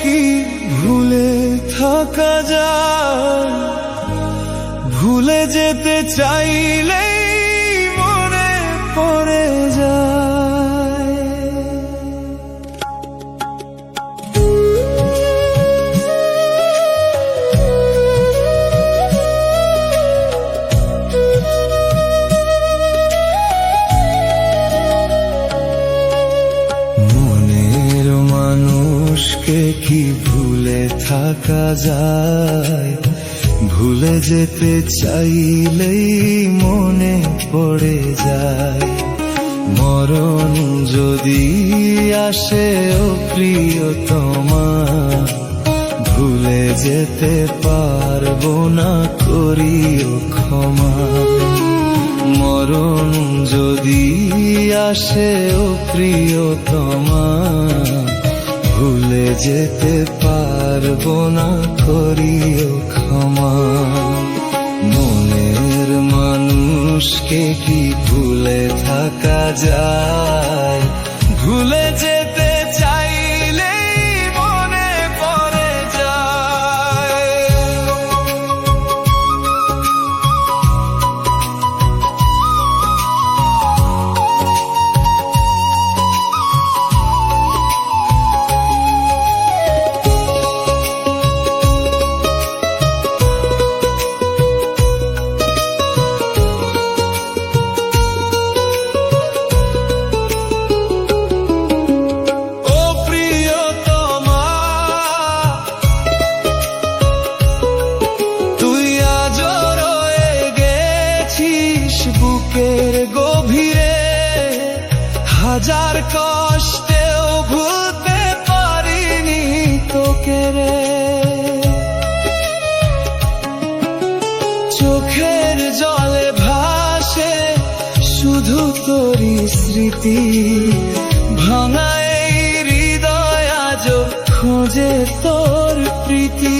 কি ভুলে থাকা যায়? ভুলে যেতে চাইলেই মনে পড়ে যায়। মনের মানুষকে কি ভুলে থাকা যায়? ভুলে যেতে চাইলেই মনে পড়ে যায়। মরণ যদি আসে ও প্রিয়তমা, ভুলে যেতে পারবো না, করিও ক্ষমা। মরণ যদি আসে ও প্রিয়তমা, ভুলে যেতে পারবো না, করিও ক্ষমা। মনের মানুষকে কি ভুলে থাকা যায়? ভুলে যেতে চাইলেই মনে পড়ে যায়। বুকের গভীরে হাজার কষ্টেও ভুলতে পারিনি তোকে রে। চোখের জলে ভাসে শুধু তোরই স্মৃতি, ভাঙা এই হৃদয় আজও খোঁজে তোর প্রীতি।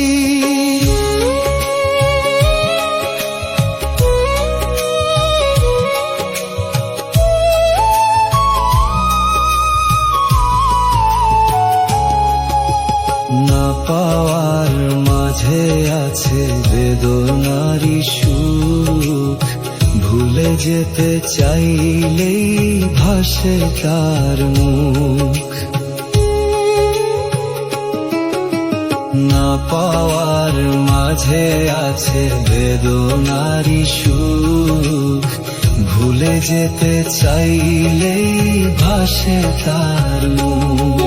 না পাওয়ার মাঝে আছে বেদনারি সুখ, ভুলে যেতে চাইলেই ভাসে তার মুখ। না পাওয়ার মাঝে আছে বেদনারি সুখ, ভুলে যেতে চাইলেই ভাসে তার মুখ।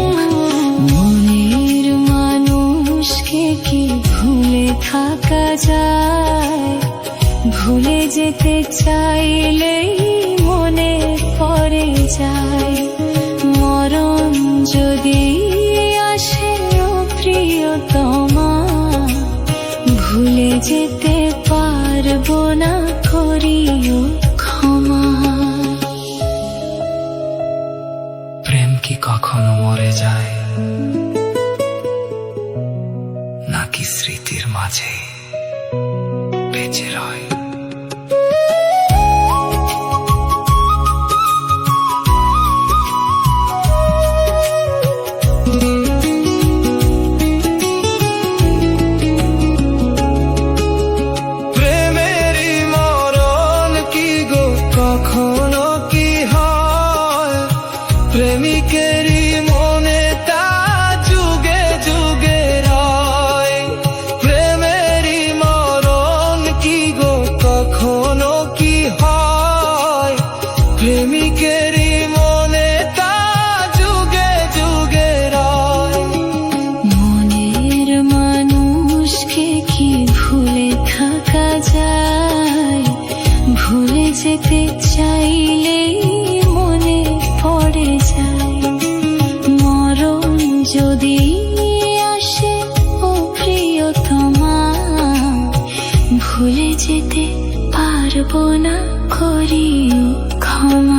মনের মানুষকে কি ভুলে থাকা যায়? ভুলে যেতে চাইলেই মনে পড়ে যায়। মরণ যদি আসে ও প্রিয়তমা, ভুলে যেতে পারবো না, করিও ক্ষমা। প্রেম কি কখনো মরে যায়, নাকি স্মৃতির মাঝে বেঁচে রয়? প্রেমেরই মরণ কি গো কখনো কি হয়? প্রেমিকেরই মনে তা যুগে যুগে রয়। প্রেমেরই মরণ কি গো কখনো কি হয়? প্রেমিকেরই মনে তা যুগে যুগে রয়। মনের মানুষকে কি ভুলে থাকা যায়? ভুলে যেতে চাইলেই মনে পড়ে যায়। মরণ যদি আসে ও প্রিয়তমা, ভুলে যেতে পারবো না, করিও ক্ষমা।